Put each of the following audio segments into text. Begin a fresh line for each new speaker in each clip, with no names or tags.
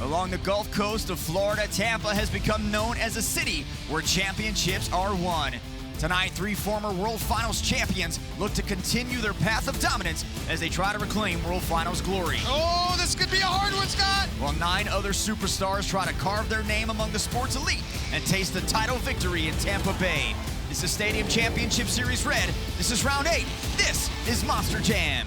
Along the Gulf Coast of Florida, Tampa has become known as a city where championships are won. Tonight, 3 former World Finals champions look to continue their path of dominance as they try to reclaim World Finals glory.
Oh, this could be a hard one, Scott!
While 9 other superstars try to carve their name among the sport's elite and taste the title victory in Tampa Bay. This is Stadium Championship Series Red. This is round 8. This is Monster Jam.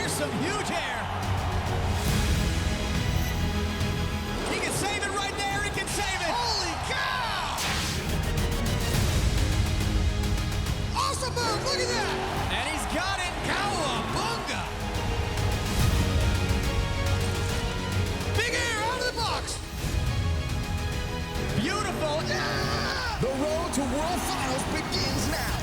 Some huge air. He can save it right there. He can save it. Holy cow! Awesome move. Look at that. And he's got it. Cowabunga. Big air out of the box. Beautiful. Yeah! The road to World Finals begins now.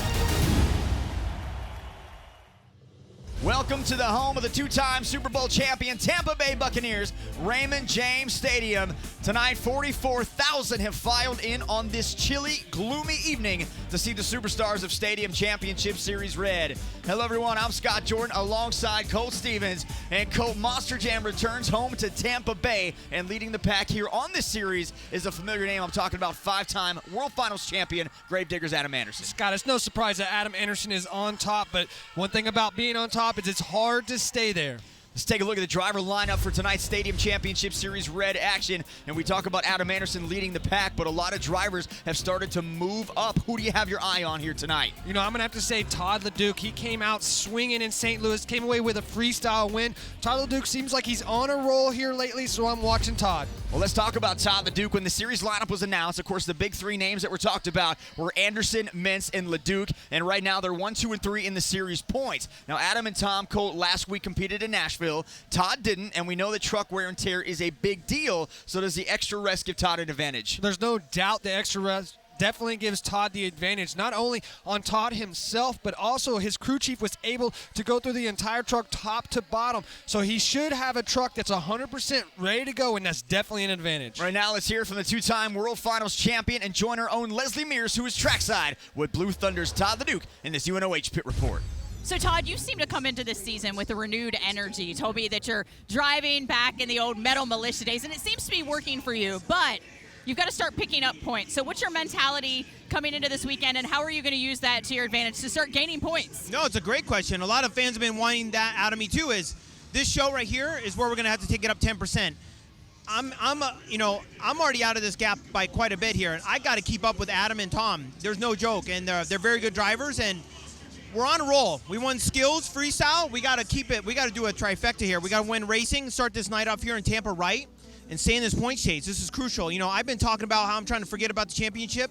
Welcome to the home of the 2-time Super Bowl champion Tampa Bay Buccaneers, Raymond James Stadium. Tonight, 44,000 have filed in on this chilly, gloomy evening to see the superstars of Stadium Championship Series Red. Hello, everyone. I'm Scott Jordan alongside Colt Stevens. And Colt, Monster Jam returns home to Tampa Bay, and leading the pack here on this series is a familiar name. I'm talking about 5-time World Finals champion, Gravediggers Adam Anderson.
Scott, it's no surprise that Adam Anderson is on top, but one thing about being on top is it's hard to stay there.
Let's take a look at the driver lineup for tonight's Stadium Championship Series Red action. And we talk about Adam Anderson leading the pack, but a lot of drivers have started to move up. Who do you have your eye on here tonight?
You know, I'm going to have to say Todd LeDuc. He came out swinging in St. Louis, came away with a freestyle win. Todd LeDuc seems like he's on a roll here lately, so I'm watching Todd.
Well, let's talk about Todd LeDuc. When the series lineup was announced, of course, the big 3 names that were talked about were Anderson, Meents, and LeDuc. And right now, they're 1, 2, and 3 in the series points. Now, Adam and Tom Colt last week competed in Nashville. Todd didn't, and we know that truck wear and tear is a big deal. So does the extra rest give Todd an advantage?
There's no doubt the extra rest definitely gives Todd the advantage, not only on Todd himself, but also his crew chief was able to go through the entire truck top to bottom. So he should have a truck that's 100% ready to go, and that's definitely an advantage.
Right now, let's hear from the 2-time World Finals champion and join our own Leslie Mears, who is trackside with Blue Thunder's Todd LeDuc in this UNOH Pit Report.
So, Todd, you seem to come into this season with a renewed energy. You told me that you're driving back in the old Metal Militia days, and it seems to be working for you, but you've got to start picking up points. So what's your mentality coming into this weekend, and how are you going to use that to your advantage to start gaining points?
No, it's a great question. A lot of fans have been wanting that out of me, too, is this show right here is where we're going to have to take it up 10%. I'm already out of this gap by quite a bit here, and I got to keep up with Adam and Tom. There's no joke, and they're very good drivers, and we're on a roll. We won skills, freestyle. We got to keep it. We got to do a trifecta here. We got to win racing, start this night off here in Tampa right, and stay in this point chase. This is crucial. You know, I've been talking about how I'm trying to forget about the championship.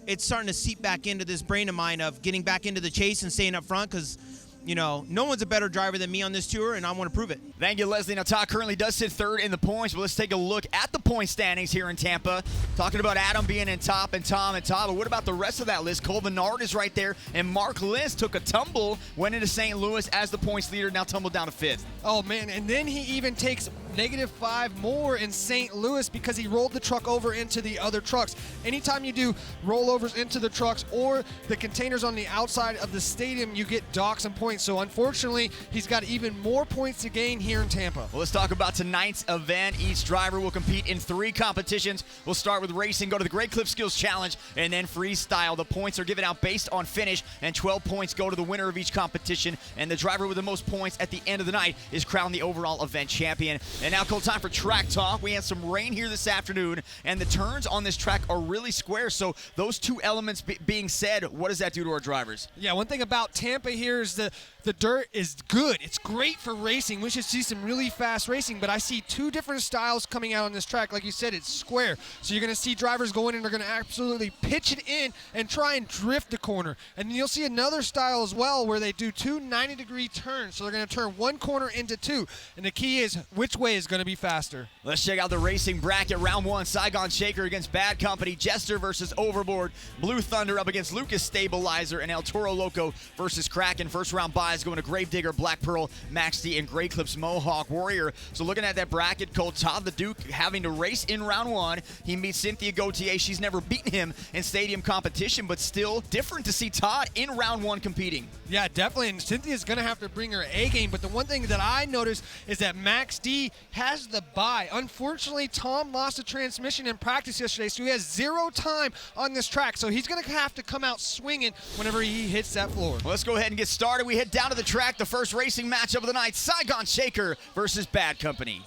It's starting to seep back into this brain of mine of getting back into the chase and staying up front because, you know, no one's a better driver than me on this tour, and I want to prove it.
Thank you, Leslie. Now, Todd currently does sit 3rd in the points, but let's take a look at the point standings here in Tampa. Talking about Adam being in top and Tom and Todd, but what about the rest of that list? Cole Bernard is right there, and Mark Liss took a tumble, went into St. Louis as the points leader, now tumbled down to 5th.
Oh, man, and then he even takes -5 more in St. Louis because he rolled the truck over into the other trucks. Anytime you do rollovers into the trucks or the containers on the outside of the stadium, you get docks and points. So unfortunately, he's got even more points to gain here in Tampa.
Well, let's talk about tonight's event. Each driver will compete in 3 competitions. We'll start with racing, go to the Great Clip Skills Challenge, and then freestyle. The points are given out based on finish, and 12 points go to the winner of each competition, and the driver with the most points at the end of the night is crowned the overall event champion. And now, Cole, time for track talk. We had some rain here this afternoon, and the turns on this track are really square. So those 2 elements being said, what does that do to our drivers?
Yeah, one thing about Tampa here is the dirt is good. It's great for racing. We should see some really fast racing, but I see 2 different styles coming out on this track. Like you said, it's square. So you're going to see drivers go in and they're going to absolutely pitch it in and try and drift the corner. And then you'll see another style as well where they do 2 90-degree turns. So they're going to turn 1 corner into 2. And the key is which way highway is going to be faster.
Let's check out the racing bracket. Round 1, Saigon Shaker against Bad Company. Jester versus Overboard. Blue Thunder up against Lucas Stabilizer. And El Toro Loco versus Kraken. First round buys going to Gravedigger, Black Pearl, Max D, and Grey Clips Mohawk Warrior. So looking at that bracket, Cole, Todd the Duke having to race in round 1. He meets Cynthia Gauthier. She's never beaten him in stadium competition, but still different to see Todd in round 1 competing.
Yeah, definitely. And Cynthia's going to have to bring her A game. But the one thing that I noticed is that Max D has the bye. Unfortunately, Tom lost a transmission in practice yesterday, so he has 0 time on this track. So he's going to have to come out swinging whenever he hits that floor.
Well, let's go ahead and get started. We head down to the track. The first racing matchup of the night, Saigon Shaker versus Bad Company.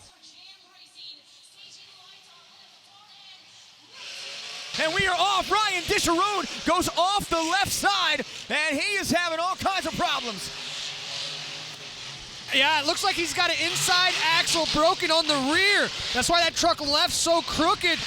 And we are off. Ryan Disharoon goes off the left side, and he is having all kinds of problems.
Yeah, it looks like he's got an inside axle broken on the rear. That's why that truck left so crooked.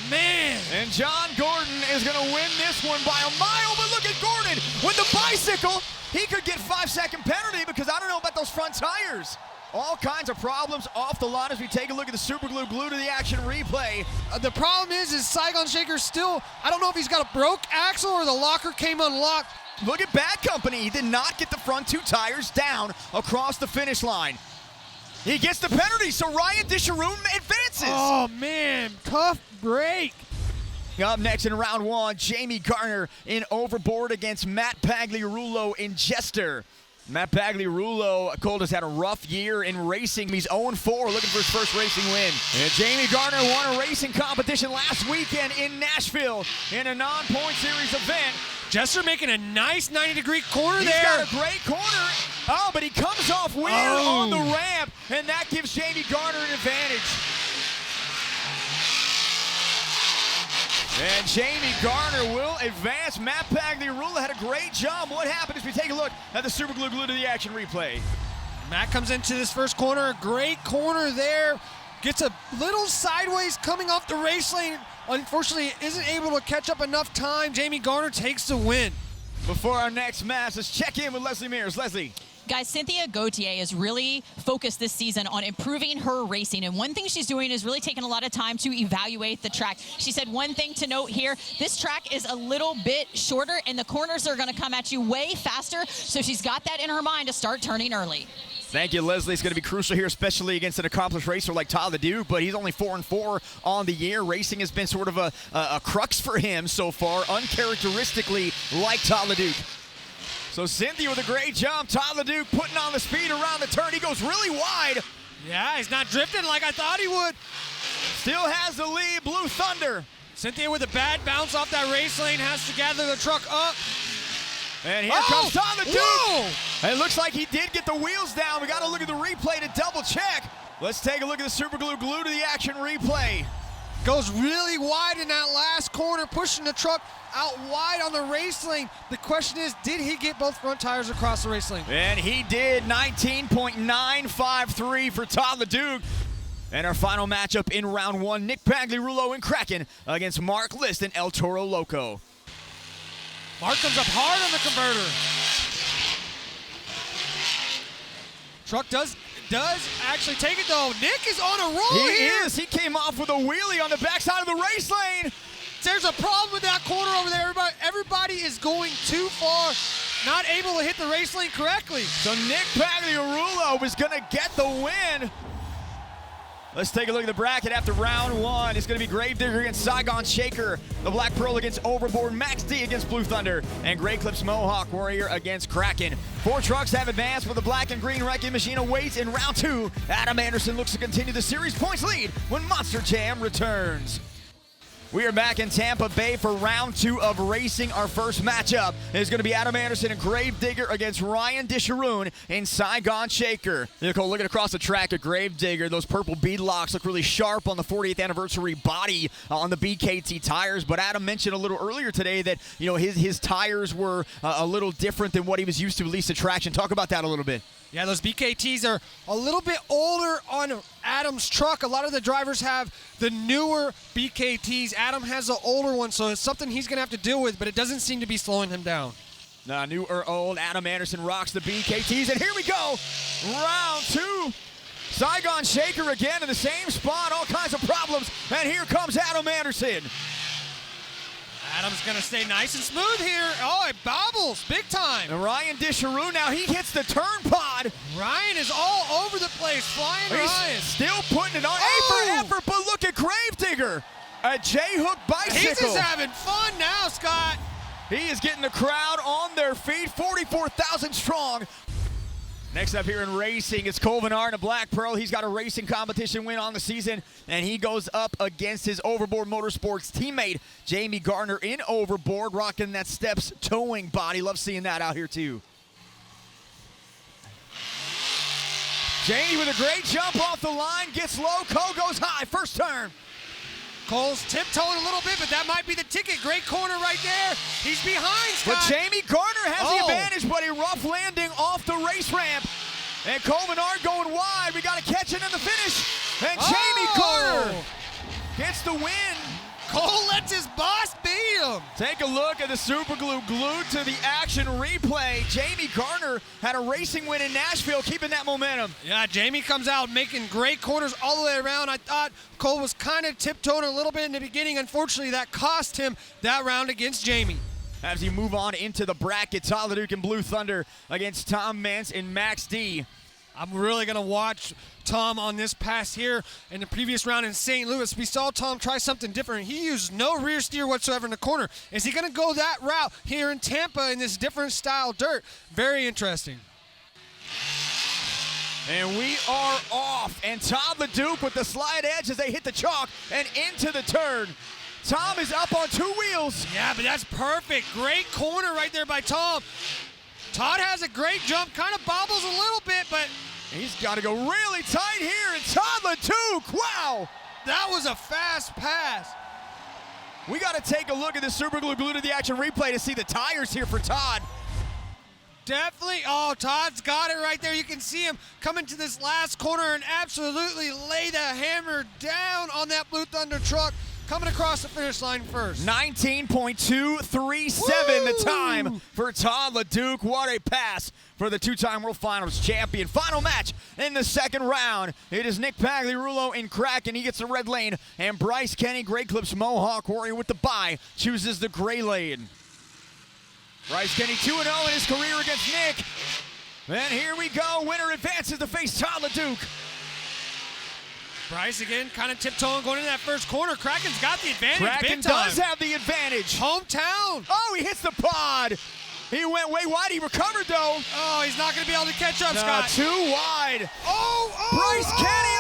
Man.
And John Gordon is going to win this one by a mile, but look at Gordon with the bicycle. He could get 5-second penalty because I don't know about those front tires. All kinds of problems off the line as we take a look at the Super Glue Glue to the Action replay.
The problem is Saigon Shaker still, I don't know if he's got a broke axle or the locker came unlocked.
Look at Bad Company. He did not get the front 2 tires down across the finish line. He gets the penalty, so Ryan Disharoon advances.
Oh, man, tough break.
Up next in round 1, Jamie Garner in Overboard against Matt Pagliarulo in Jester. Matt Pagliarulo, Cole, has had a rough year in racing. He's 0-4, looking for his first racing win. And Jamie Garner won a racing competition last weekend in Nashville in a non-point series event.
Jester making a nice 90-degree corner
He's
there.
got a great corner. Oh, but he comes off weird on the ramp, and that gives Jamie Garner an advantage. And Jamie Garner will advance. Matt Pagliarulo had a great job. What happened as we take a look at the Super Glue Glue to the Action replay.
Matt comes into this first corner, a great corner there. Gets a little sideways coming off the race lane. Unfortunately, isn't able to catch up enough time. Jamie Garner takes the win.
Before our next match, let's check in with Leslie Mears. Leslie.
Guys, Cynthia Gauthier is really focused this season on improving her racing. And one thing she's doing is really taking a lot of time to evaluate the track. She said one thing to note here, this track is a little bit shorter and the corners are going to come at you way faster. So she's got that in her mind to start turning early.
Thank you, Leslie. It's going to be crucial here, especially against an accomplished racer like Todd the Duke, but he's only 4-4 on the year. Racing has been sort of a crux for him so far, uncharacteristically like Todd the Duke. So Cynthia with a great jump. Todd the Duke putting on the speed around the turn. He goes really wide.
Yeah, he's not drifting like I thought he would.
Still has the lead, Blue Thunder.
Cynthia with a bad bounce off that race lane has to gather the truck up.
And here comes Todd the Duke.
Whoa!
And it looks like he did get the wheels down. We got to look at the replay to double check. Let's take a look at the Super Glue Glue to the Action replay.
Goes really wide in that last corner, pushing the truck out wide on the race lane. The question is, did he get both front tires across the race lane?
And he did. 19.953 for Todd the Duke. And our final matchup in round 1, Nick Pagliarulo and Kraken against Mark List and El Toro Loco.
Mark comes up hard on the converter. Truck does actually take it though. Nick is on a roll here.
He is. He came off with a wheelie on the backside of the race lane.
There's a problem with that corner over there. Everybody is going too far, not able to hit the race lane correctly.
So Nick Pagliarulo is going to get the win. Let's take a look at the bracket after round 1. It's going to be Gravedigger against Saigon Shaker, the Black Pearl against Overboard, Max D against Blue Thunder, and Grey Clips Mohawk Warrior against Kraken. 4 trucks have advanced, but the black and green wrecking machine awaits in round 2. Adam Anderson looks to continue the series points lead when Monster Jam returns. We are back in Tampa Bay for round 2 of racing. Our first matchup is going to be Adam Anderson and Gravedigger against Ryan Disharoon in Saigon Shaker. Nicole, looking across the track at Gravedigger, those purple bead locks look really sharp on the 40th anniversary body on the BKT tires. But Adam mentioned a little earlier today that his tires were a little different than what he was used to, at least at traction. Talk about that a little bit.
Yeah, those BKTs are a little bit older on Adam's truck. A lot of the drivers have the newer BKTs. Adam has the older one, so it's something he's going to have to deal with, but it doesn't seem to be slowing him down.
New or old, Adam Anderson rocks the BKTs, and here we go. Round 2. Saigon Shaker again in the same spot, all kinds of problems. And here comes Adam Anderson.
Adam's going to stay nice and smooth here. Oh, it bobbles big time.
And Ryan Disharu, now he hits the turn pod.
Ryan is all over the place. Flying Ryan.
Still putting it on.
Oh!
A for effort, but look at Gravedigger. A J-hook bicycle.
He's just having fun now, Scott.
He is getting the crowd on their feet, 44,000 strong. Next up here in racing, it's Colvin Art in a Black Pearl. He's got a racing competition win on the season, and he goes up against his Overboard Motorsports teammate, Jamie Garner, in Overboard, rocking that Steps towing body. Love seeing that out here, too. Jamie with a great jump off the line, gets low, Cole goes high, first turn.
Cole's tiptoeing a little bit, but that might be the ticket. Great corner right there. He's behind, Scott.
But Jamie Garner has the advantage, but a rough landing off the race ramp. And Colvin Art going wide. We got to catch it in the finish. And Jamie Garner gets the win.
Cole lets his boss beat him.
Take a look at the Super Glue glued to the action replay. Jamie Garner had a racing win in Nashville, keeping that momentum.
Yeah, Jamie comes out making great corners all the way around. I thought Cole was kind of tiptoeing a little bit in the beginning. Unfortunately, that cost him that round against Jamie.
As you move on into the bracket, Todd LeDuc and Blue Thunder against Tom Meents and Max D.
I'm really going to watch Tom on this pass here. In the previous round in St. Louis, we saw Tom try something different. He used no rear steer whatsoever in the corner. Is he going to go that route here in Tampa in this different style dirt? Very interesting.
And we are off. And Todd LeDuc with the slide edge as they hit the chalk and into the turn. Tom is up on two wheels.
Yeah, but that's perfect. Great corner right there by Tom. Todd has a great jump, kind of bobbles a little bit, but
he's got to go really tight here. And Todd LeDuc, wow.
That was a fast pass.
We got to take a look at the Super Glue glued to the action replay to see the tires here for Todd.
Definitely. Oh, Todd's got it right there. You can see him coming to this last corner and absolutely lay the hammer down on that Blue Thunder truck. Coming across the finish line first.
19.237 the time for Todd LeDuc. What a pass for the two-time World Finals champion. Final match in the second round. It is Nick Pagliarulo in Kraken. He gets the red lane. And Bryce Kenny, Great Clips Mohawk Warrior with the bye, chooses the gray lane. Bryce Kenny 2-0 in his career against Nick. And here we go. Winner advances to face Todd LeDuc.
Bryce again, kind of tiptoeing, going into that first corner. Kraken's got the advantage
Kraken
big time.
does have the advantage.
Hometown.
Oh, he hits the pod. He went way wide. He recovered, though.
Oh, he's not going to be able to catch up, Scott.
Too wide. Bryce Kenny,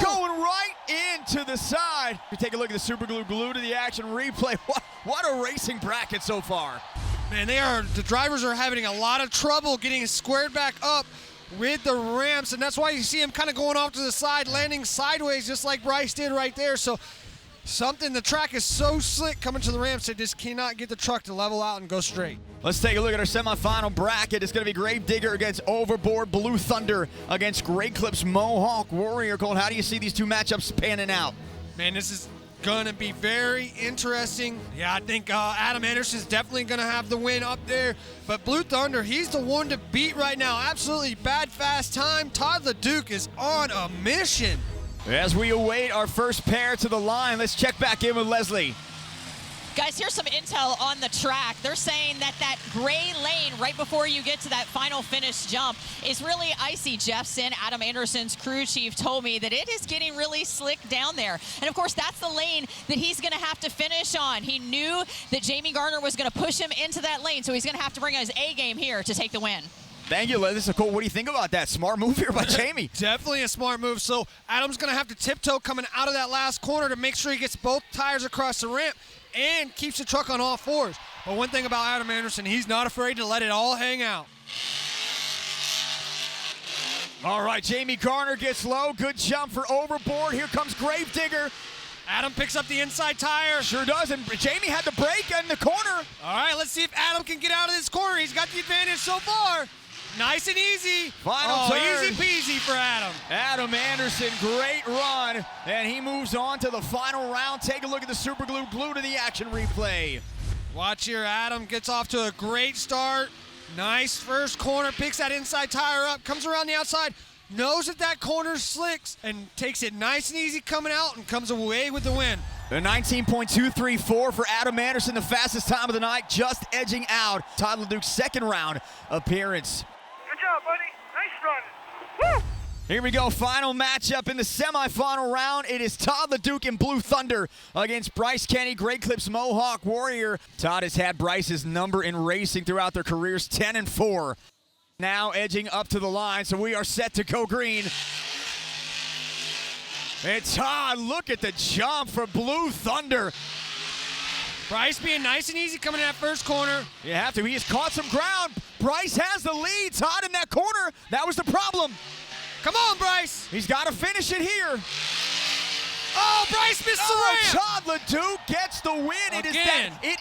going right into the side. We take a look at the Super Glue glued to the action replay. What a racing bracket so far.
Man, the drivers are having a lot of trouble getting squared back up with the ramps, and that's why you see him kind of going off to the side, landing sideways just like Bryce did right there. So the track is so slick coming to the ramps, they just cannot get the truck to level out and go straight.
Let's take a look at our semifinal bracket. It's going to be Gravedigger against Overboard, Blue Thunder against Great Clips Mohawk Warrior. Cole, how do you see these two matchups panning out?
Man, this is going to be very interesting. Yeah, I think Adam Anderson's definitely going to have the win up there. But Blue Thunder, he's the one to beat right now. Absolutely bad, fast time. Todd LeDuc is on a mission.
As we await our first pair to the line, let's check back in with Leslie.
Guys, here's some intel on the track. They're saying that gray lane right before you get to that final finish jump is really icy. Jeffson, Adam Anderson's crew chief, told me that it is getting really slick down there. And of course, that's the lane that he's going to have to finish on. He knew that Jamie Garner was going to push him into that lane, so he's going to have to bring his A game here to take the win.
Thank you, Leslie. Cole, what do you think about that? Smart move here by Jamie.
Definitely a smart move. So Adam's going to have to tiptoe coming out of that last corner to make sure he gets both tires across the ramp and keeps the truck on all fours. But one thing about Adam Anderson, he's not afraid to let it all hang out.
All right, Jamie Garner gets low. Good jump for Overboard. Here comes Gravedigger.
Adam picks up the inside tire.
Sure does, and Jamie had the brake in the corner.
All right, let's see if Adam can get out of this corner. He's got the advantage so far. Nice and easy.
Final turn.
Easy peasy for Adam.
Adam Anderson, great run. And he moves on to the final round. Take a look at the Super Glue glued to the action replay.
Watch here, Adam gets off to a great start. Nice first corner, picks that inside tire up, comes around the outside. knows that corner's slicks and takes it nice and easy coming out and comes away with the win.
A 19.234 for Adam Anderson, the fastest time of the night, just edging out Todd LeDuc's second round appearance.
Good job, buddy. Nice run. Woo!
Here we go, final matchup in the semifinal round. It is Todd LeDuc and Blue Thunder against Bryce Kenny, Great Clips Mohawk Warrior. Todd has had Bryce's number in racing throughout their careers, 10-4. Now edging up to the line, so we are set to go green. And Todd, look at the jump for Blue Thunder.
Bryce being nice and easy coming in that first corner.
You have to, he has caught some ground. Bryce has the lead, Todd in that corner. That was the problem.
Come on, Bryce.
He's got to finish it here.
Oh, Bryce missed the ramp.
Todd LeDuc gets the win. It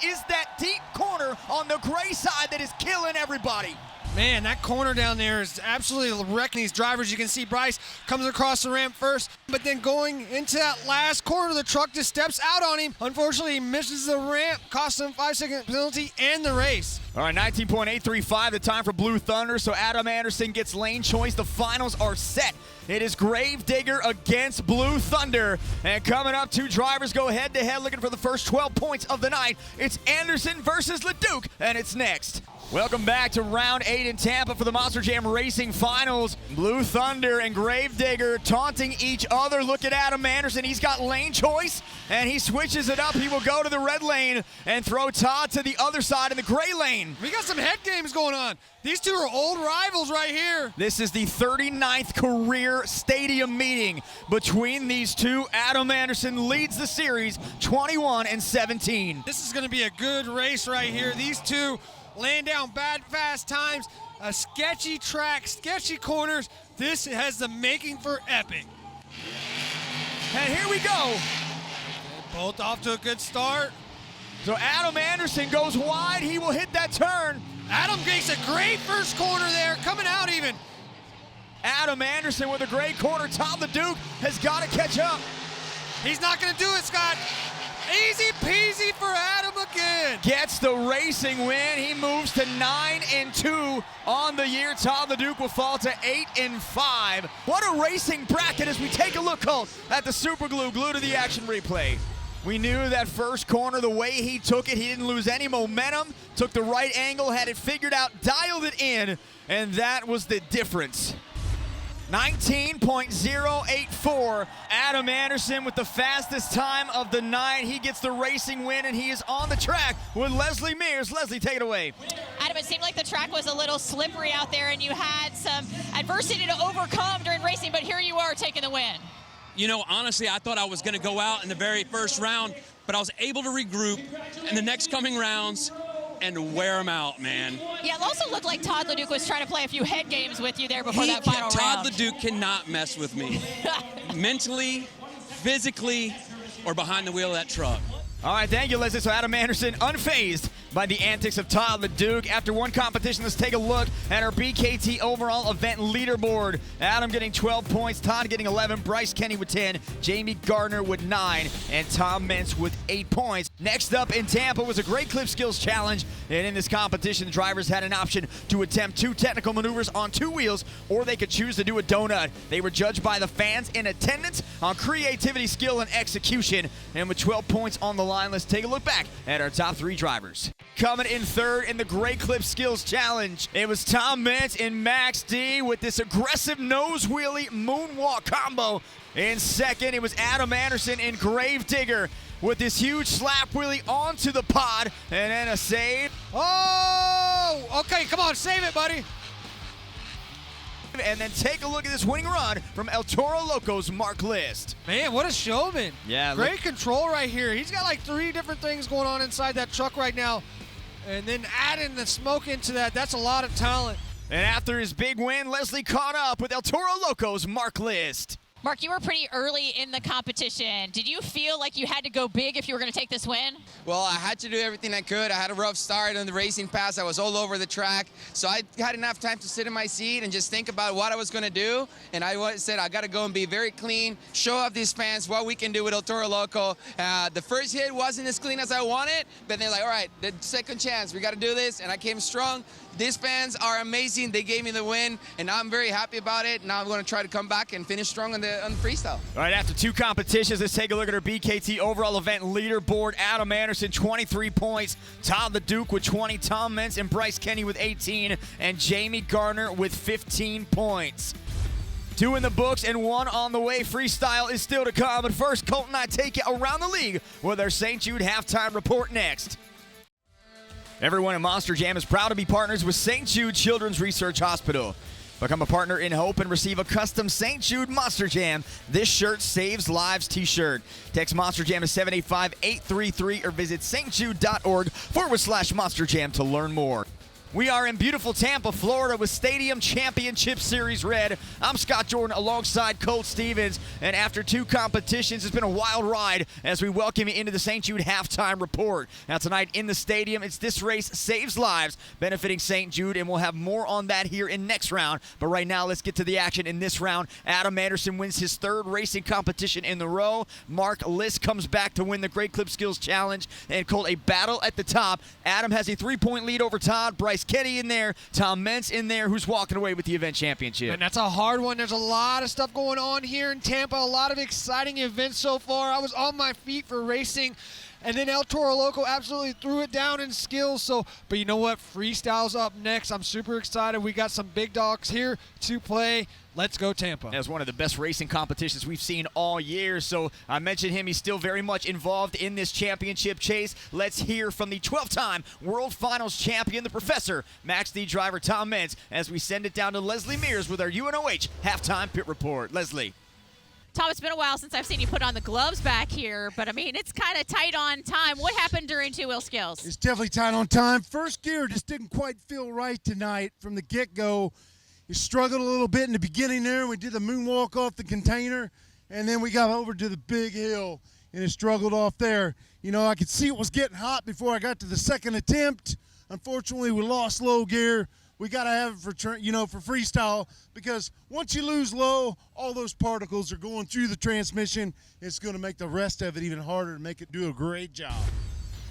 is that deep corner on the gray side that is killing everybody.
Man, that corner down there is absolutely wrecking these drivers. You can see Bryce comes across the ramp first, but then going into that last corner, the truck just steps out on him. Unfortunately, he misses the ramp, costs him a 5-second penalty and the race.
All right, 19.835, the time for Blue Thunder, so Adam Anderson gets lane choice. The finals are set. It is Gravedigger against Blue Thunder. And coming up, two drivers go head-to-head looking for the first 12 points of the night. It's Anderson versus LeDuc, and it's next. Welcome back to round 8 in Tampa for the Monster Jam Racing Finals. Blue Thunder and Gravedigger taunting each other. Look at Adam Anderson. He's got lane choice, and he switches it up. He will go to the red lane and throw Todd to the other side in the gray lane.
We got some head games going on. These two are old rivals right here.
This is the 39th career stadium meeting between these two. Adam Anderson leads the series 21-17.
This is going to be a good race right here. These two laying down bad, fast times, a sketchy track, sketchy corners. This has the making for epic.
And here we go.
Both off to a good start.
So Adam Anderson goes wide. He will hit that turn.
Adam makes a great first corner there, coming out even.
Adam Anderson with a great corner. Todd LeDuc has got to catch up.
He's not going to do it, Scott. Easy peasy for Adam again.
Gets the racing win. He moves to 9-2 on the year. Todd LeDuc will fall to 8-5. What a racing bracket as we take a look, Colt, at the Super Glue to the action replay. We knew that first corner, the way he took it, he didn't lose any momentum, took the right angle, had it figured out, dialed it in, and that was the difference. 19.084. Adam Anderson with the fastest time of the night. He gets the racing win, and he is on the track with Leslie Mears. Leslie, take it away.
Adam, it seemed like the track was a little slippery out there, and you had some adversity to overcome during racing, but here you are taking the win.
You know, honestly, I thought I was going to go out in the very first round, but I was able to regroup in the next coming rounds and wear them out, man.
Yeah, it also looked like Todd LeDuc was trying to play a few head games with you there before that final round.
Todd LeDuc cannot mess with me. Mentally, physically, or behind the wheel of that truck.
All right, thank you, Leslie. So Adam Anderson unfazed by the antics of Todd LeDuc. After one competition, let's take a look at our BKT overall event leaderboard. Adam getting 12 points, Todd getting 11, Bryce Kenny with 10, Jamie Gardner with 9, and Tom Meents with 8 points. Next up in Tampa was a Great Clip Skills Challenge, and in this competition, the drivers had an option to attempt 2 technical maneuvers on 2 wheels, or they could choose to do a donut. They were judged by the fans in attendance on creativity, skill, and execution. And with 12 points on the line, let's take a look back at our top 3 drivers. Coming in third in the Great Clip Skills Challenge, it was Tom Meents and Max D with this aggressive nose wheelie moonwalk combo. In second, it was Adam Anderson and Gravedigger with this huge slap wheelie onto the pod and then a save.
Oh, okay, come on, save it, buddy.
And then take a look at this winning run from El Toro Loco's Mark List.
Man, what a showman.
Yeah,
great control right here. He's got like 3 different things going on inside that truck right now. And then adding the smoke into that, that's a lot of talent.
And after his big win, Leslie caught up with El Toro Loco's Mark List.
Mark, you were pretty early in the competition. Did you feel like you had to go big if you were going to take this win?
Well, I had to do everything I could. I had a rough start on the racing pass. I was all over the track. So I had enough time to sit in my seat and just think about what I was going to do. And I said, I got to go and be very clean, show off these fans what we can do with El Toro Loco. The first hit wasn't as clean as I wanted, but they're like, all right, the second chance, we got to do this. And I came strong. These fans are amazing. They gave me the win, and I'm very happy about it. Now I'm going to try to come back and finish strong on the freestyle.
All right, after 2 competitions, let's take a look at our BKT overall event leaderboard. Adam Anderson, 23 points. Todd the Duke with 20. Tom Meents and Bryce Kenny with 18. And Jamie Garner with 15 points. 2 in the books and 1 on the way. Freestyle is still to come. But first, Colt and I take you around the league with our St. Jude halftime report next. Everyone at Monster Jam is proud to be partners with St. Jude Children's Research Hospital. Become a partner in hope and receive a custom St. Jude Monster Jam This Shirt Saves Lives t-shirt. Text Monster Jam to 785-833 or visit stjude.org/Monster Jam to learn more. We are in beautiful Tampa, Florida with Stadium Championship Series Red. I'm Scott Jordan alongside Colt Stevens. And after 2 competitions, it's been a wild ride as we welcome you into the St. Jude halftime report. Now tonight in the stadium, it's This Race Saves Lives, benefiting St. Jude, and we'll have more on that here in next round. But right now, let's get to the action in this round. Adam Anderson wins his 3rd racing competition in the row. Mark Liss comes back to win the Great Clip Skills Challenge. And Colt, a battle at the top. Adam has a 3-point lead over Todd. Bryce Kenny in there, Tom Meents in there, who's walking away with the event championship.
And that's a hard one. There's a lot of stuff going on here in Tampa, a lot of exciting events so far. I was on my feet for racing, and then El Toro Loco absolutely threw it down in skills. But you know what? Freestyle's up next. I'm super excited. We got some big dogs here to play. Let's go Tampa.
That was one of the best racing competitions we've seen all year. So I mentioned him. He's still very much involved in this championship chase. Let's hear from the 12-time World Finals champion, the Professor, Max D driver Tom Meents, as we send it down to Leslie Mears with our UNOH halftime pit report. Leslie.
Tom, it's been a while since I've seen you put on the gloves back here, but I mean, it's kind of tight on time. What happened during 2-wheel skills?
It's definitely tight on time. First gear just didn't quite feel right tonight from the get-go. We struggled a little bit in the beginning there. We did the moonwalk off the container, and then we got over to the big hill, and it struggled off there. You know, I could see it was getting hot before I got to the 2nd attempt. Unfortunately, we lost low gear. We got to have it for freestyle, because once you lose low, all those particles are going through the transmission. It's going to make the rest of it even harder to make it do a great job.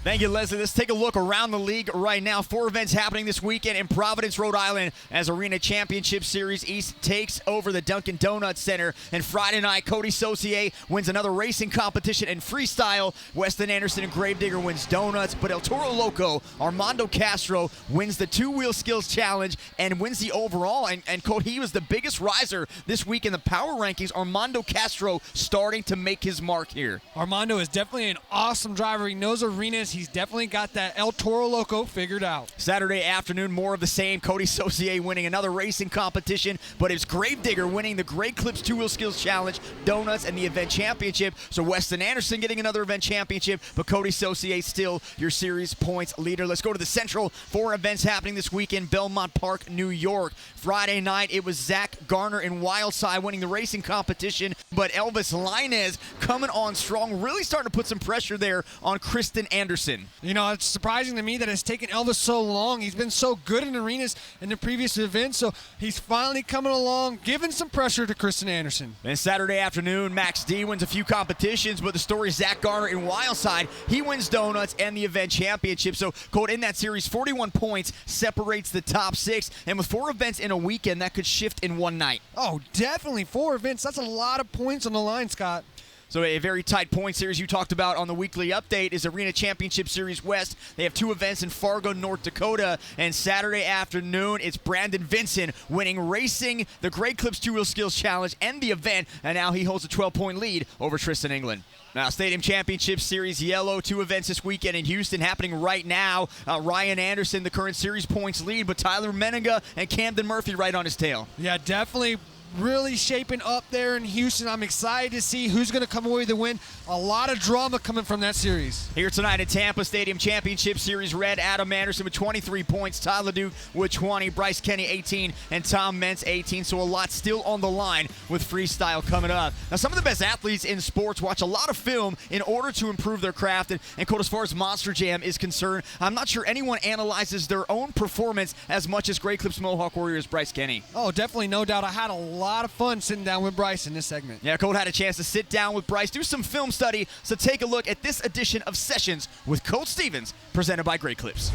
Thank you, Leslie. Let's take a look around the league right now. 4 events happening this weekend in Providence, Rhode Island, as Arena Championship Series East takes over the Dunkin' Donuts Center. And Friday night, Cody Saucier wins another racing competition in freestyle. Weston Anderson and Gravedigger wins donuts. But El Toro Loco, Armando Castro, wins the 2-wheel skills challenge and wins the overall. And Cody, he was the biggest riser this week in the power rankings. Armando Castro starting to make his mark here.
Armando is definitely an awesome driver. He knows arenas. He's definitely got that El Toro Loco figured out.
Saturday afternoon, more of the same. Cody Saucier winning another racing competition, but it's Gravedigger winning the Great Clips 2-Wheel Skills Challenge, Donuts, and the event championship. So Weston Anderson getting another event championship, but Cody Saucier still your series points leader. Let's go to the Central. 4 events happening this weekend, Belmont Park, New York. Friday night, it was Zach Garner and Wildside winning the racing competition, but Elvis Linez coming on strong, really starting to put some pressure there on Kristen Anderson.
You know, it's surprising to me that it's taken Elvis so long. He's been so good in arenas in the previous events, so he's finally coming along, giving some pressure to Kristen Anderson.
And Saturday afternoon, Max D wins a few competitions, but the story is Zach Garner in Wildside. He wins donuts and the event championship. So, Colt, in that series, 41 points separates the top 6, and with 4 events in a weekend, that could shift in one night.
Oh, definitely 4 events. That's a lot of points on the line, Scott.
So a very tight point series you talked about on the weekly update is Arena Championship Series West. They have 2 events in Fargo, North Dakota. And Saturday afternoon, it's Brandon Vinson winning racing, the Great Clips 2-Wheel Skills Challenge, and the event. And now he holds a 12-point lead over Tristan England. Now, Stadium Championship Series Yellow, 2 events this weekend in Houston happening right now. Ryan Anderson, the current series points lead, but Tyler Menninga and Camden Murphy right on his tail.
Yeah, definitely really shaping up there in Houston. I'm excited to see who's going to come away with the win. A lot of drama coming from that series.
Here tonight at Tampa, Stadium Championship Series Red, Adam Anderson with 23 points, Tyler Duke with 20, Bryce Kenny 18, and Tom Meents 18. So a lot still on the line with freestyle coming up. Now, some of the best athletes in sports watch a lot of film in order to improve their craft. And Colt, as far as Monster Jam is concerned, I'm not sure anyone analyzes their own performance as much as Great Clips Mohawk Warriors Bryce Kenny.
Oh, definitely, no doubt. I had a lot of fun sitting down with Bryce in this segment.
Yeah, Colt had a chance to sit down with Bryce, do some film study. So take a look at this edition of Sessions with Colt Stevens, presented by Great Clips.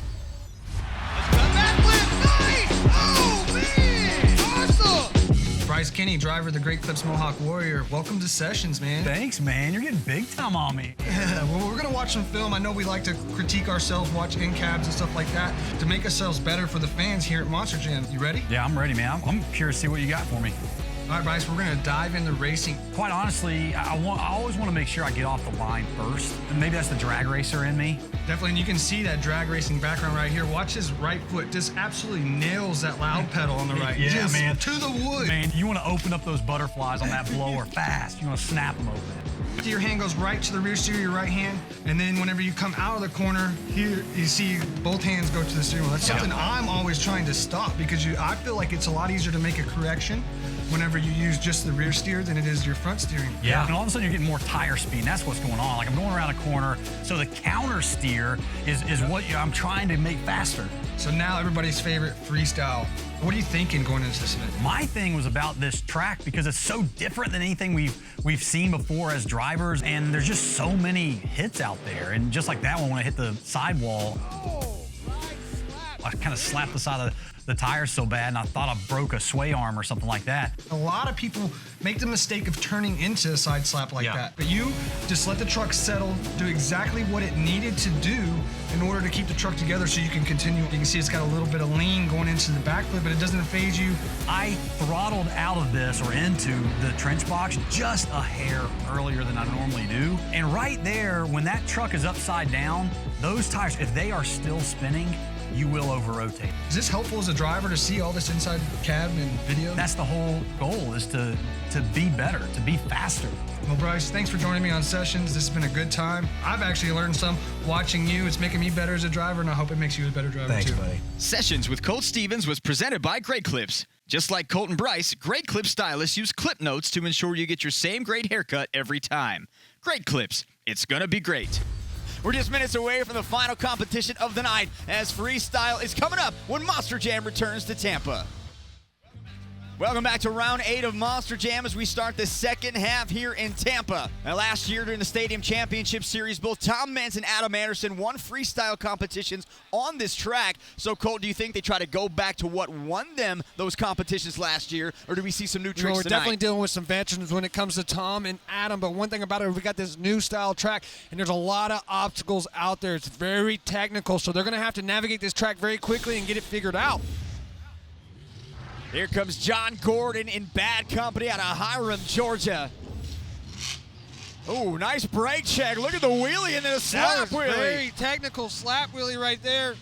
Let's go back with
Bryce Kenny, driver of the Great Clips Mohawk Warrior. Welcome to Sessions, man.
Thanks, man. You're getting big time on me.
Well, we're gonna watch some film. I know we like to critique ourselves, watch in cabs and stuff like that to make ourselves better for the fans here at Monster Jam. You ready?
Yeah, I'm ready, man. I'm curious to see what you got for me.
All right, Bryce, we're gonna dive into racing.
Quite honestly, I always want to make sure I get off the line first. And maybe that's the drag racer in me.
Definitely, and you can see that drag racing background right here. Watch his right foot just absolutely nails that loud pedal on the right.
Yeah,
just
man.
to the wood.
Man, you want to open up those butterflies on that blower fast. You want to snap them open.
Your hand goes right to the rear steer, your right hand, and then whenever you come out of the corner, here you see both hands go to the steering wheel. That's something I'm always trying to stop because I feel like it's a lot easier to make a correction whenever you use just the rear steer than it is your front steering.
Yeah, and all of a sudden you're getting more tire speed, and that's what's going on. Like I'm going around a corner, so the counter steer is what I'm trying to make faster.
So now everybody's favorite freestyle. What are you thinking going into this event?
My thing was about this track because it's so different than anything we've seen before as drivers, and there's just so many hits out there. And just like that one, when I hit the sidewall, I kind of slapped the side of the tire so bad, and I thought I broke a sway arm or something like that.
A lot of people make the mistake of turning into a side slap like that. But you just let the truck settle, do exactly what it needed to do in order to keep the truck together so you can continue. You can see it's got a little bit of lean going into the backflip, but it doesn't phase you.
I throttled out of this or into the trench box just a hair earlier than I normally do. And right there, when that truck is upside down, those tires, if they are still spinning, you will over-rotate.
Is this helpful as a driver to see all this inside cab and video?
That's the whole goal, is to be better, to be faster.
Well, Bryce, thanks for joining me on Sessions. This has been a good time. I've actually learned some watching you. It's making me better as a driver, and I hope it makes you a better driver,
Thanks,
too.
buddy. Sessions with Colt Stevens was presented by Great Clips. Just like Colt and Bryce, Great Clips stylists use clip notes to ensure you get your same great haircut every time. Great Clips. It's gonna be great. We're just minutes away from the final competition of the night as Freestyle is coming up when Monster Jam returns to Tampa. Welcome back to round 8 of Monster Jam as we start the second half here in Tampa. Now, last year during the Stadium Championship Series, both Tom Meents and Adam Anderson won freestyle competitions on this track. So, Colt, do you think they try to go back to what won them those competitions last year, or do we see some new tricks
We're
tonight?
definitely dealing with some veterans when it comes to Tom and Adam, but one thing about it, we got this new style track, and there's a lot of obstacles out there. It's very technical, so they're going to have to navigate this track very quickly and get it figured out.
Here comes John Gordon in bad company out of Hiram, Georgia. Oh, nice brake check. Look at the wheelie and then a slap wheelie.
Very technical slap wheelie right there.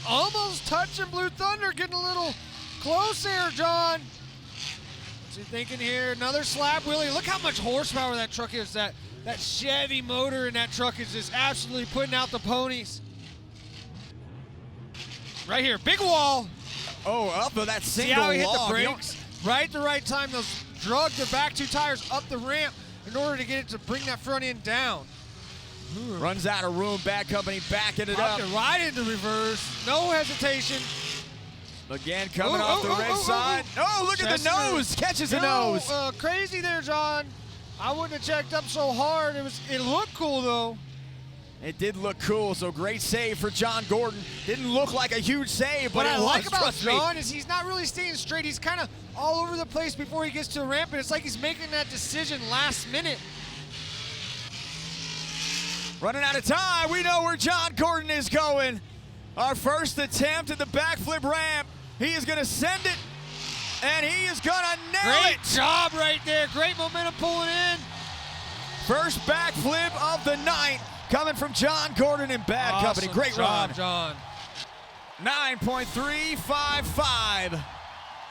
Almost touching Blue Thunder, getting a little close here, John. What's he thinking here? Another slap wheelie. Look how much horsepower that truck is. That Chevy motor in that truck is just absolutely putting out the ponies. Right here, big wall.
Oh, up of that single
See how he hit
log.
the brakes? Right at the right time. Those drug the back two tires up the ramp in order to get it to bring that front end down.
Runs out of room, bad company backing it up.
Right into reverse, no hesitation.
Again, coming off the right side. Oh, look at the nose, catches the nose.
Crazy there, John. I wouldn't have checked up so hard. It looked cool, though.
It did look cool, so great save for John Gordon. Didn't look like a huge save, but
what
it
I
was,
like about
trust me.
John is he's not really staying straight. He's kind of all over the place before he gets to the ramp, and it's like he's making that decision last minute.
Running out of time, we know where John Gordon is going. Our first attempt at the backflip ramp. He is gonna send it, and he is gonna nail it.
Great job right there, great momentum pulling in.
First backflip of the night coming from John Gordon in bad company. Great run.
John.
9.355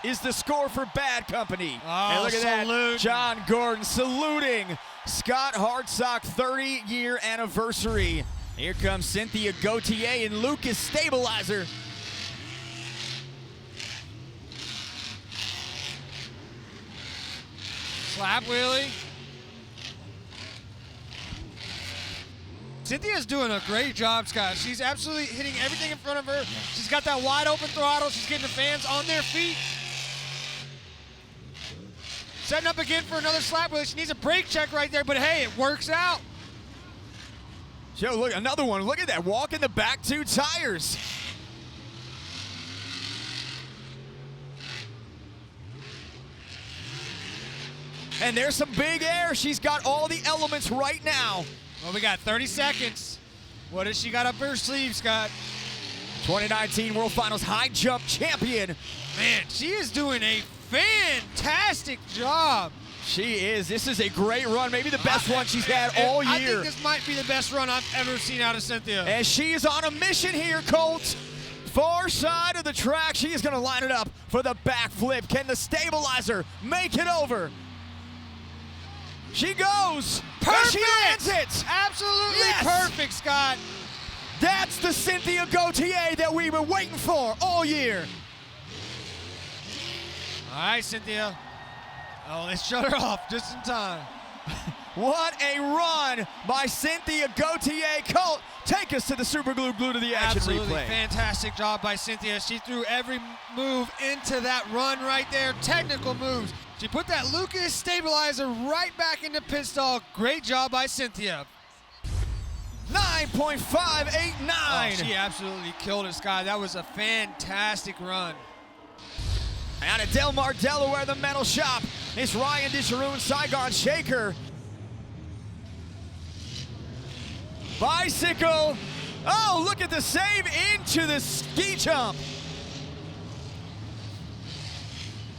is the score for bad company.
Oh,
and look at
salute.
that, John Gordon saluting Scott Hartsock 30-year anniversary. Here comes Cynthia Gauthier and Lucas Stabilizer.
Slap wheelie. Cynthia's doing a great job, Scott. She's absolutely hitting everything in front of her. She's got that wide open throttle. She's getting the fans on their feet. Setting up again for another slap wheelie. She needs a brake check right there, but hey, it works out.
Joe, look, another one. Look at that, walking the back two tires. And there's some big air. She's got all the elements right now.
Well, we got 30 seconds. What has she got up her sleeve, Scott?
2019 World Finals high jump champion.
Man, she is doing a fantastic job.
She is. This is a great run, maybe the best one she's had all year.
I think this might be the best run I've ever seen out of Cynthia.
And she is on a mission here, Colts. Far side of the track, she is going to line it up for the backflip. Can the stabilizer make it over? She goes.
Perfect.
She lands it.
Absolutely
Yes.
perfect, Scott.
That's the Cynthia Gauthier that we were waiting for all year.
All right, Cynthia. Oh, they shut her off just in time.
What a run by Cynthia Gauthier. Colt, take us to the Super Glue to the action
Absolutely
replay.
fantastic job by Cynthia. She threw every move into that run right there. Technical moves. She put that Lucas stabilizer right back into pit stall. Great job by Cynthia.
9.589.
Oh, she absolutely killed it, Scott. That was a fantastic run.
Out of Del Mar, Delaware, the metal shop. It's Ryan Disharoon, Saigon Shaker. Bicycle. Oh, look at the save into the ski jump.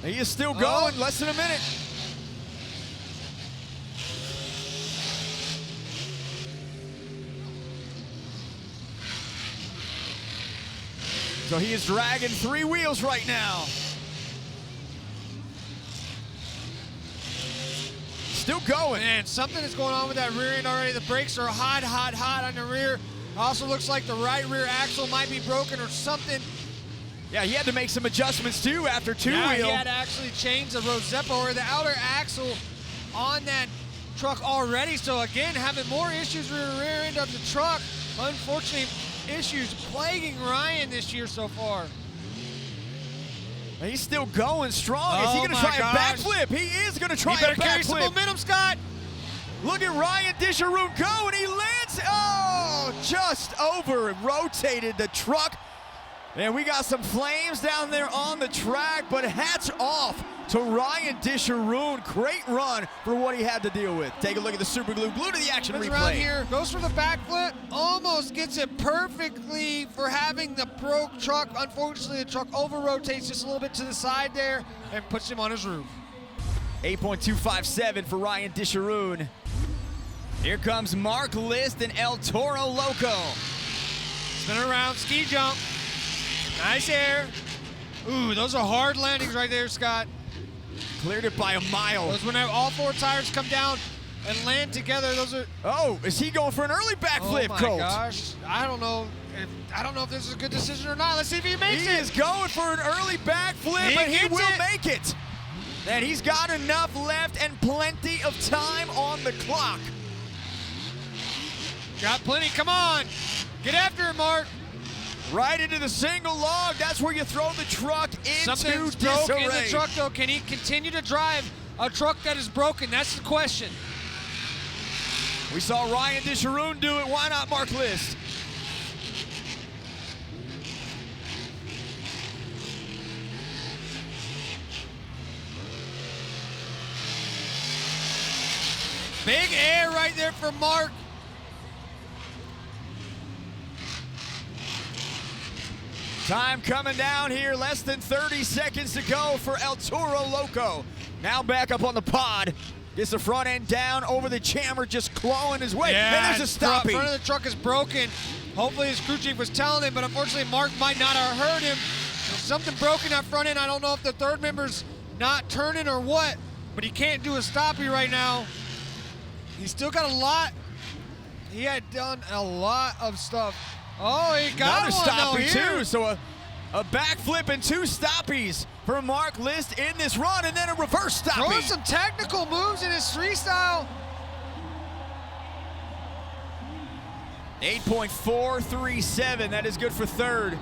He is still going, less than a minute. So he is dragging 3 wheels right now. Still going.
Man, something is going on with that rear end already. The brakes are hot on the rear. Also looks like the right rear axle might be broken or something.
Yeah, he had to make some adjustments too after 2
Yeah,
wheel.
he had to actually change the Rosepa or the outer axle on that truck already. So again, having more issues with the rear end of the truck. Unfortunately, issues plaguing Ryan this year so far.
And he's still going strong. Is he going to try a backflip? He is going to try a backflip.
He better carry some momentum, Scott.
Look at Ryan Disharoon go, and he lands. Oh, just over and rotated the truck. And we got some flames down there on the track, but hats off to Ryan Disharoon. Great run for what he had to deal with. Take a look at the Super Glue to the action
Comes
replay.
around here, goes for the backflip, almost gets it perfectly for having the broke truck. Unfortunately, the truck over-rotates just a little bit to the side there and puts him on his roof.
8.257 for Ryan Disharoon. Here comes Mark List and El Toro Loco.
Spin around, ski jump. Nice air. Ooh, those are hard landings right there, Scott.
Cleared it by a mile.
Those when all 4 tires come down and land together, those are...
Oh, is he going for an early backflip,
Oh my
Colt?
gosh. I don't know if this is a good decision or not. Let's see if he makes it.
He is going for an early backflip, and he
gets
will
it.
make it. And he's got enough left and plenty of time on the clock.
Got plenty. Come on. Get after him, Mark.
Right into the single log. That's where you throw the truck into
Something's broke in the
disarray.
truck, though. Can he continue to drive a truck that is broken? That's the question.
We saw Ryan Disharoon do it. Why not Mark List?
Big air right there for Mark.
Time coming down here, less than 30 seconds to go for El Toro Loco. Now back up on the pod. Gets the front end down over the jammer, just clawing his way.
Yeah,
and there's a stoppie.
front of the truck is broken. Hopefully his crew chief was telling him, but unfortunately Mark might not have heard him. There's something broken that front end. I don't know if the third member's not turning or what, but he can't do a stoppie right now. He's still got a lot. He had done a lot of stuff. Oh, he got
Another
one
stoppie
here.
too. So a backflip and 2 stoppies for Mark List in this run, and then a reverse stoppie.
Throwing some technical moves in his freestyle.
8.437. That is good for third.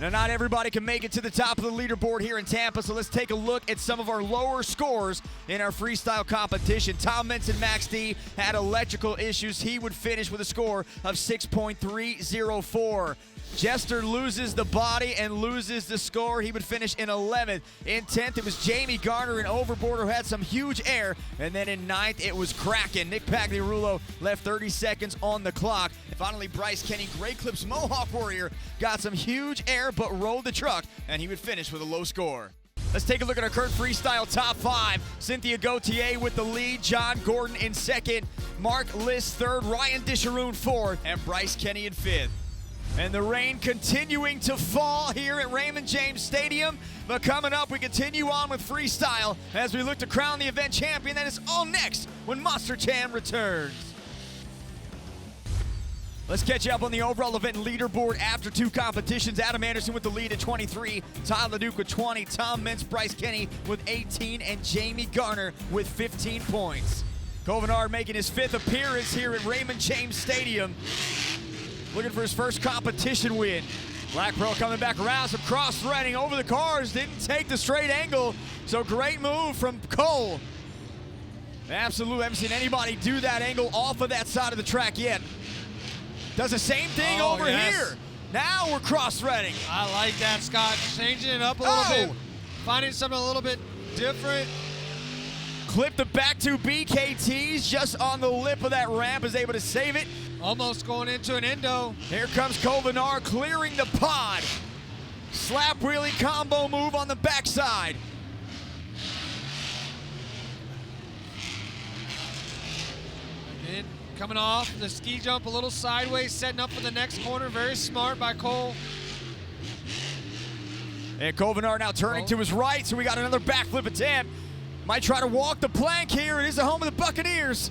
Now, not everybody can make it to the top of the leaderboard here in Tampa, so let's take a look at some of our lower scores in our freestyle competition. Tom Meents and Max D had electrical issues. He would finish with a score of 6.304. Jester loses the body and loses the score. He would finish in 11th. In 10th, it was Jamie Garner and Overboard who had some huge air. And then in 9th, it was Kraken. Nick Pagliarulo left 30 seconds on the clock. And finally, Bryce Kenny, Gray Clips Mohawk Warrior, got some huge air but rolled the truck, and he would finish with a low score. Let's take a look at our current freestyle top 5. Cynthia Gauthier with the lead, John Gordon in 2nd, Mark Liss 3rd, Ryan Disharoon 4th, and Bryce Kenny in 5th. And the rain continuing to fall here at Raymond James Stadium. But coming up, we continue on with freestyle as we look to crown the event champion. That is all next when Monster Jam returns. Let's catch you up on the overall event leaderboard after 2 competitions. Adam Anderson with the lead at 23, Todd LeDuc with 20, Tom Meents, Bryce Kenny with 18, and Jamie Garner with 15 points. Kovenard making his 5th appearance here at Raymond James Stadium, looking for his first competition win. Black Pearl coming back around, some cross-threading over the cars, didn't take the straight angle, so great move from Cole. Absolutely, haven't seen anybody do that angle off of that side of the track yet. Does the same thing over here. Now we're cross-threading.
I like that, Scott. Changing it up a little bit, finding something a little bit different.
Clip the back 2 BKTs just on the lip of that ramp, is able to save it.
Almost going into an endo.
Here comes Kovenar clearing the pod. Slap wheelie combo move on the backside.
Again, coming off the ski jump a little sideways, setting up for the next corner. Very smart by Cole.
And Kovenar now turning to his right, so we got another backflip attempt. Might try to walk the plank here. It is the home of the Buccaneers.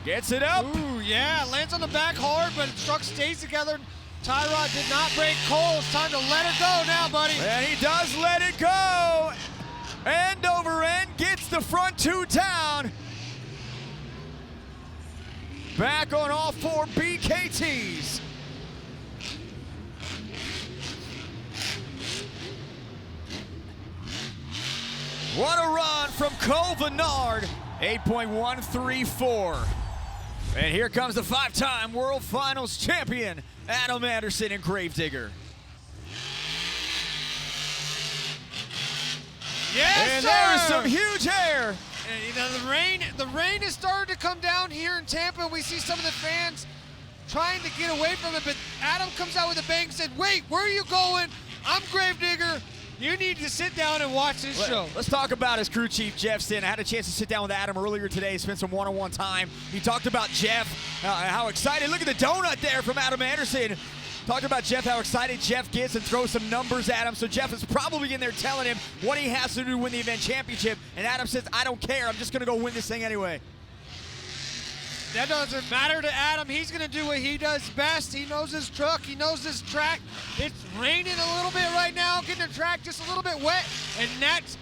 Gets it up.
Ooh, yeah, lands on the back hard, but the truck stays together. Tyrod did not break Cole. It's time to let her go now, buddy.
And he does let it go. End over end, gets the front 2 down. Back on all 4 BKTs. What a run from Cole Vennard, 8.134. And here comes the 5-time World Finals champion, Adam Anderson in Gravedigger.
Yes,
and
sir!
there's some huge air.
And, you know, the rain has started to come down here in Tampa. We see some of the fans trying to get away from it, but Adam comes out with a bang and said, wait, where are you going? I'm Gravedigger. You need to sit down and watch this show.
Let's talk about his crew chief, Jeff Sin. I had a chance to sit down with Adam earlier today, spent some one-on-one time. He talked about Jeff, how excited. Look at the donut there from Adam Anderson. Talked about Jeff, how excited Jeff gets and throws some numbers at him. So Jeff is probably in there telling him what he has to do to win the event championship. And Adam says, I don't care. I'm just going to go win this thing anyway.
That doesn't matter to Adam. He's going to do what he does best. He knows his truck. He knows his track. It's raining a little bit right now, getting the track just a little bit wet, and that's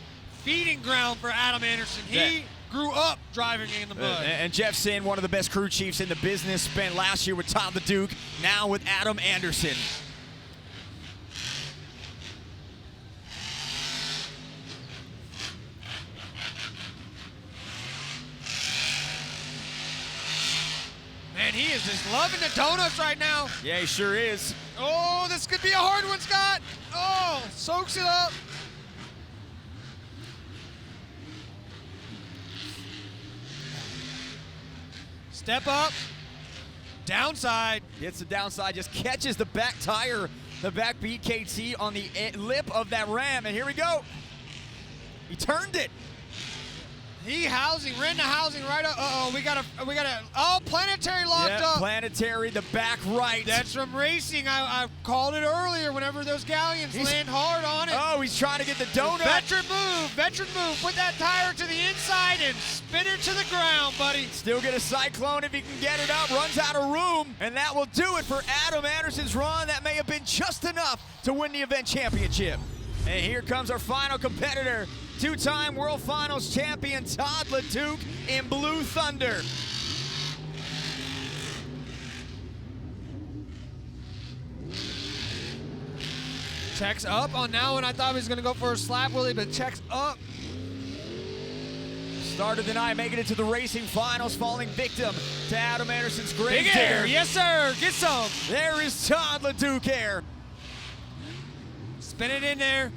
feeding ground for Adam Anderson. He grew up driving in the mud.
And Jeff Sin, one of the best crew chiefs in the business, spent last year with Todd LeDuc, now with Adam Anderson.
Man, he is just loving the donuts right now.
Yeah, he sure is.
Oh, this could be a hard one, Scott. Oh, soaks it up. Step up. Downside.
Gets the downside, just catches the back tire, the back BKT on the lip of that ram, and here we go. He turned it.
Ran the housing right up. Uh-oh, we got a Planetary locked up.
Planetary, the back right.
That's from racing. I called it earlier whenever those galleons land hard on it.
Oh, he's trying to get the donut.
Veteran move. Put that tire to the inside and spin it to the ground, buddy.
Still get a cyclone if he can get it up. Runs out of room, and that will do it for Adam Anderson's run. That may have been just enough to win the event championship. And here comes our final competitor, 2-time World Finals champion Todd LeDuc in Blue Thunder.
Checks up on that one. I thought he was going to go for a slap wheelie, but checks up.
Started the night, making it to the racing finals, falling victim to Adam Anderson's grave
Big air. Yes, sir. Get some.
There is Todd LeDuc air.
Spin it in there.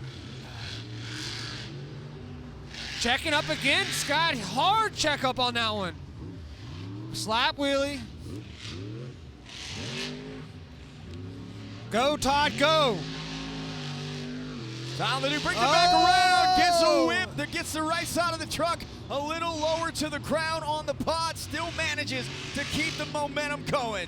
Checking up again. Scott, hard check up on that one. Slap wheelie. Go, Todd, go.
Todd LeDuc brings it back around, gets a whip that gets the right side of the truck a little lower to the ground on the pod, still manages to keep the momentum going.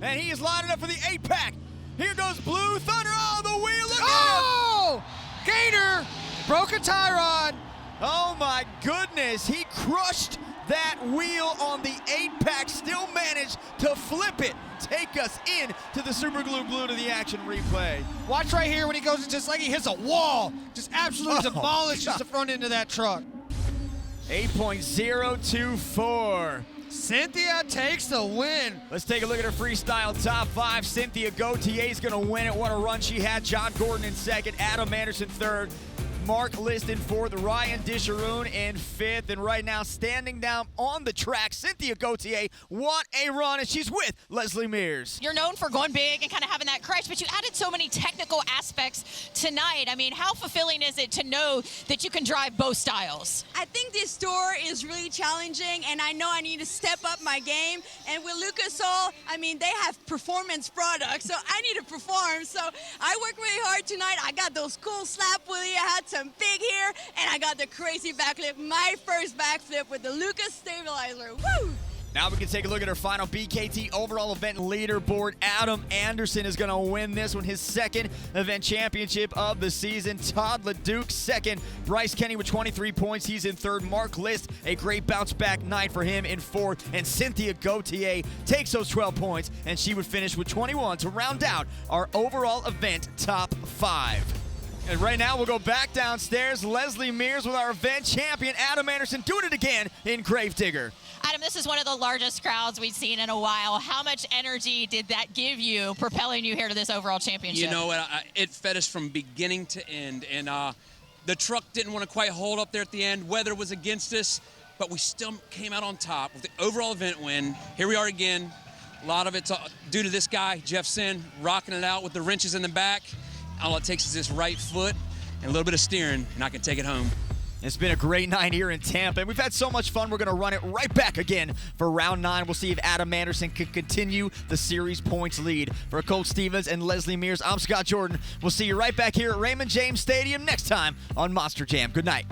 And he is lining up for the 8-pack. Here goes Blue Thunder. Oh, the wheel, look at him.
Gator, broke a tie rod.
Oh my goodness, he crushed that wheel on the 8-pack, still managed to flip it. Take us in to the Super Glue Blue to the action replay.
Watch right here when he goes, just like he hits a wall. Just absolutely demolishes the front end of that truck.
8.024.
Cynthia takes the win.
Let's take a look at her freestyle top 5. Cynthia Gauthier is going to win it. What a run she had. John Gordon in second, Adam Anderson third, Mark List in fourth, Ryan Disharoon in fifth, and right now standing down on the track, Cynthia Gauthier. What a run, and she's with Leslie Mears.
You're known for going big and kind of having that crash, but you added so many technical aspects tonight. I mean, how fulfilling is it to know that you can drive both styles?
I think this tour is really challenging, and I know I need to step up my game. And with Lucas Oil, I mean, they have performance products, so I need to perform. So I worked really hard tonight. I got those cool slap wheelie. I had some big here, and I got the crazy backflip. My first backflip with the Lucas stabilizer. Woo!
Now we can take a look at our final BKT overall event leaderboard. Adam Anderson is going to win this one, his second event championship of the season. Todd LeDuc second. Bryce Kenny with 23 points. He's in third. Mark List, a great bounce back night for him in fourth. And Cynthia Gauthier takes those 12 points, and she would finish with 21 to round out our overall event top 5. And right now, we'll go back downstairs. Leslie Mears with our event champion, Adam Anderson, doing it again in Gravedigger.
Adam, this is one of the largest crowds we've seen in a while. How much energy did that give you, propelling you here to this overall championship?
You know, it fed us from beginning to end, and the truck didn't want to quite hold up there at the end. Weather was against us, but we still came out on top with the overall event win. Here we are again. A lot of it's due to this guy, Jeff Sin, rocking it out with the wrenches in the back. All it takes is this right foot and a little bit of steering, and I can take it home.
It's been a great night here in Tampa, and we've had so much fun. We're going to run it right back again for round 9. We'll see if Adam Anderson can continue the series points lead. For Colt Stevens and Leslie Mears, I'm Scott Jordan. We'll see you right back here at Raymond James Stadium next time on Monster Jam. Good night.